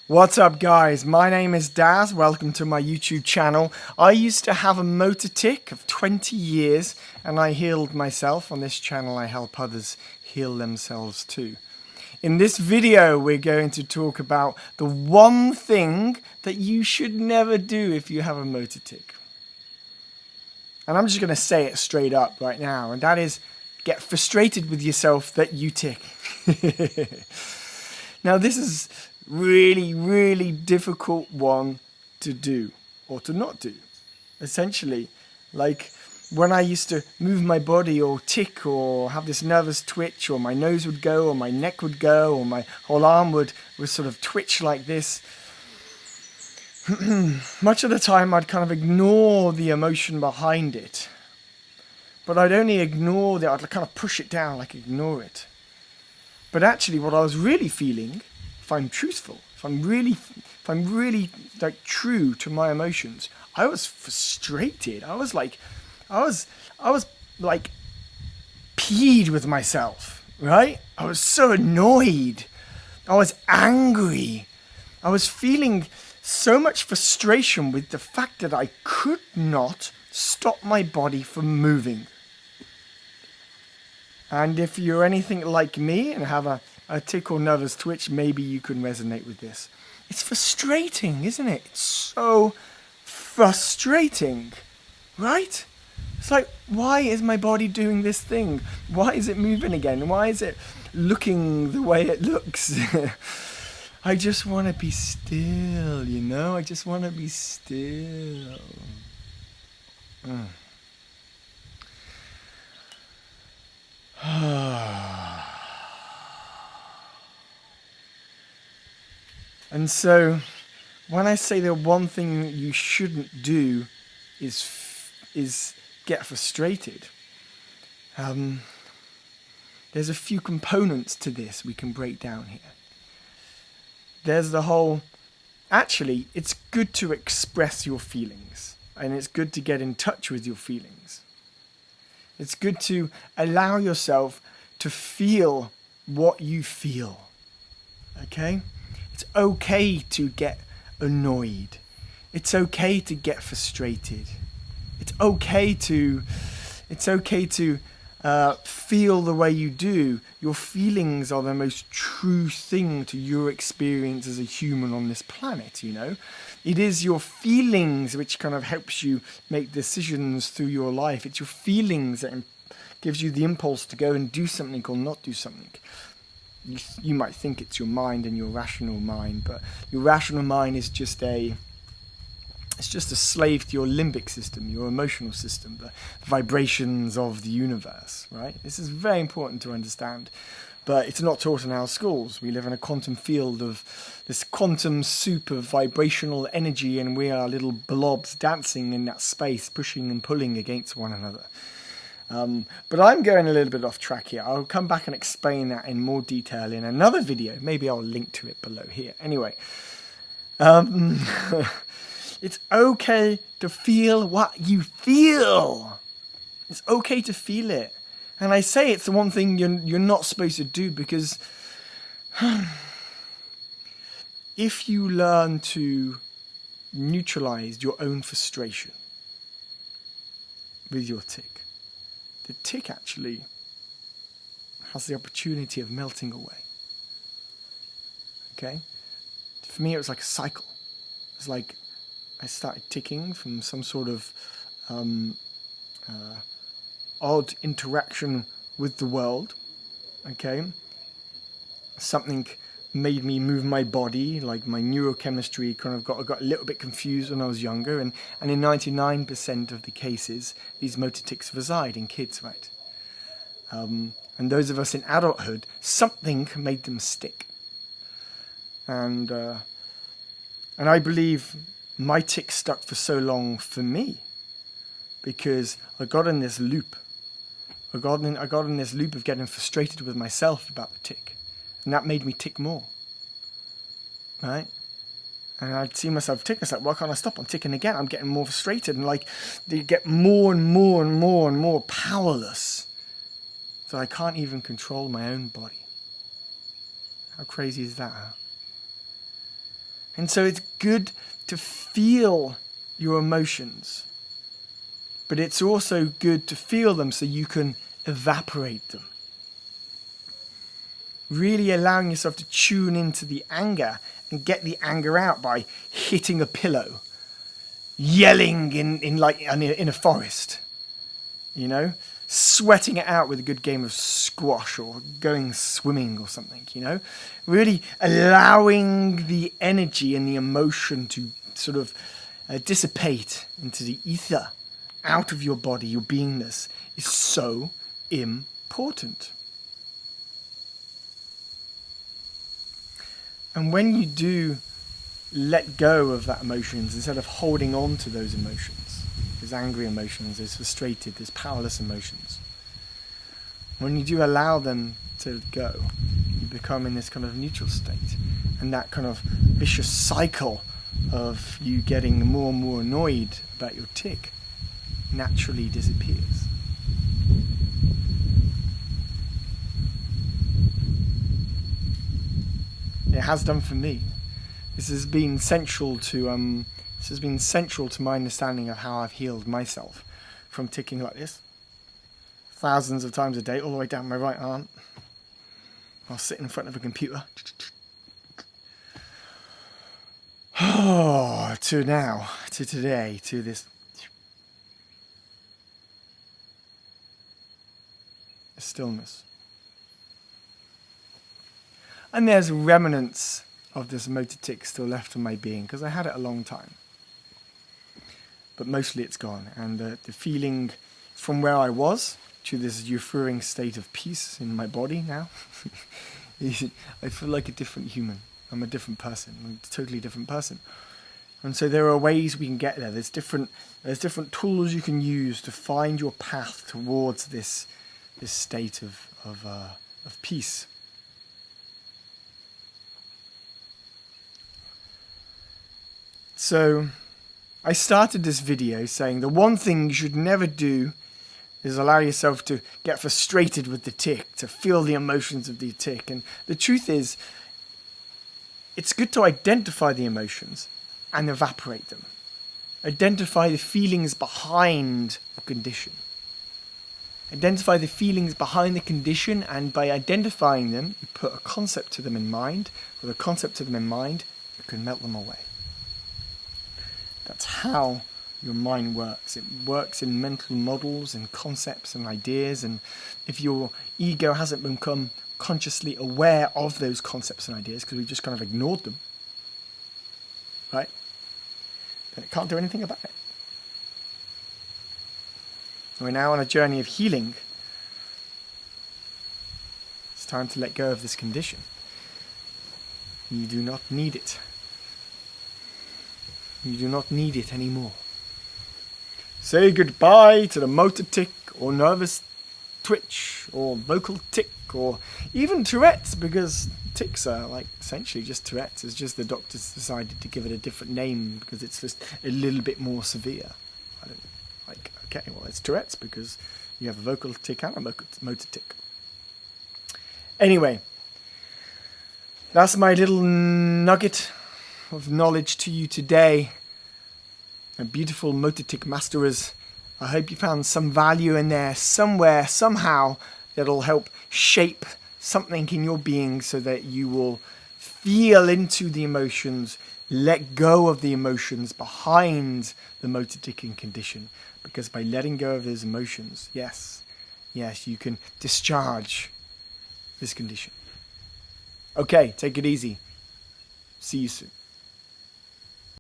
What's up guys, my name is Dazz, welcome to my YouTube channel. I used to have a motor tic of 20 years and I healed myself. On this channel I help others heal themselves too. In this video we're going to talk about the one thing that you should never do if you have a motor tic. And I'm just going to say it straight up right now, and that is get frustrated with yourself that you tic. Now this is really difficult one to do or to not do. Essentially, like when I used to move my body or tic or have this nervous twitch, or my nose would go or my neck would go or my whole arm would sort of twitch like this, much of the time I'd kind of ignore the emotion behind it. But I'd only ignore that, I'd kind of push it down, like ignore it. But actually what I was really feeling, if I'm truthful, if I'm really like true to my emotions, I was frustrated. I was like peeved with myself, right? I was so annoyed. I was angry. I was feeling so much frustration with the fact that I could not stop my body from moving. And if you're anything like me and have a tic or nervous twitch, maybe you can resonate with this. It's frustrating, isn't it? It's so frustrating, right? It's like, why is my body doing this thing? Why is it moving again? Why is it looking the way it looks? I just want to be still, you know? I just want to be still. And so, when I say the one thing you shouldn't do is get frustrated, there's a few components to this we can break down here. There's the whole, actually, it's good to express your feelings, and it's good to get in touch with your feelings. It's good to allow yourself to feel what you feel, okay? It's okay to get annoyed. It's okay to get frustrated. It's okay to feel the way you do. Your feelings are the most true thing to your experience as a human on this planet, you know? It is your feelings which kind of helps you make decisions through your life. It's your feelings that gives you the impulse to go and do something or not do something. You might think it's your mind and your rational mind, but your rational mind is just a slave to your limbic system, your emotional system, the vibrations of the universe, right? This is very important to understand, but it's not taught in our schools. We live in a quantum field of this quantum soup of vibrational energy, and we are little blobs dancing in that space, pushing and pulling against one another. But I'm going a little bit off track here. I'll come back and explain that in more detail in another video. Maybe I'll link to it below here. Anyway, it's okay to feel what you feel. It's okay to feel it. And I say it's the one thing you're not supposed to do, because if you learn to neutralize your own frustration with your tic, the tic actually has the opportunity of melting away. Okay? For me, it was like a cycle. It's like I started ticking from some sort of odd interaction with the world. Okay? Something made me move my body, like my neurochemistry kind of got a little bit confused when I was younger, and in 99% of the cases, these motor tics reside in kids, right? And those of us in adulthood, something made them stick. And I believe my tic stuck for so long for me because I got in this loop. I got in this loop of getting frustrated with myself about the tic. And that made me tic more, right? And I'd see myself tick. I was like, why can't I stop? I'm ticking again. I'm getting more frustrated. And like, you get more and more powerless. So I can't even control my own body. How crazy is that, huh? And so it's good to feel your emotions, but it's also good to feel them so you can evaporate them. Really allowing yourself to tune into the anger and get the anger out by hitting a pillow, yelling in a forest, you know, sweating it out with a good game of squash or going swimming or something, you know, really allowing the energy and the emotion to sort of dissipate into the ether, out of your body, your beingness, is so important. And when you do let go of that emotions, instead of holding on to those emotions, those angry emotions, those frustrated, those powerless emotions, when you do allow them to go, you become in this kind of neutral state. And that kind of vicious cycle of you getting more and more annoyed about your tic naturally disappears. It has done for me. This has been central to my understanding of how I've healed myself from ticking like this. Thousands of times a day, all the way down my right arm. I'll sit in front of a computer. Oh, to now, to today, to this stillness. And there's remnants of this motor tic still left in my being, because I had it a long time. But mostly it's gone. And the feeling from where I was to this euphoric state of peace in my body now, I feel like a different human. I'm a different person. I'm a totally different person. And so there are ways we can get there. There's different tools you can use to find your path towards this state of peace. So I started this video saying the one thing you should never do is allow yourself to get frustrated with the tic, to feel the emotions of the tic. And the truth is, it's good to identify the emotions and evaporate them. Identify the feelings behind the condition. Identify the feelings behind the condition, and by identifying them, you put a concept to them in mind. With a concept to them in mind, you can melt them away. That's how your mind works. It works in mental models and concepts and ideas. And if your ego hasn't become consciously aware of those concepts and ideas, because we've just kind of ignored them, right, then it can't do anything about it. We're now on a journey of healing. It's time to let go of this condition. You do not need it. You do not need it anymore. Say goodbye to the motor tic or nervous twitch or vocal tic or even Tourette's, because tics are like essentially just Tourette's. It's just the doctors decided to give it a different name because it's just a little bit more severe. Okay, well, it's Tourette's because you have a vocal tic and a motor tic. Anyway, that's my little nugget of knowledge to you today. A beautiful motor tic masterers. I hope you found some value in there somewhere, somehow, that'll help shape something in your being so that you will feel into the emotions, let go of the emotions behind the motor ticking condition. Because by letting go of those emotions, yes, you can discharge this condition. Okay, take it easy. See you soon.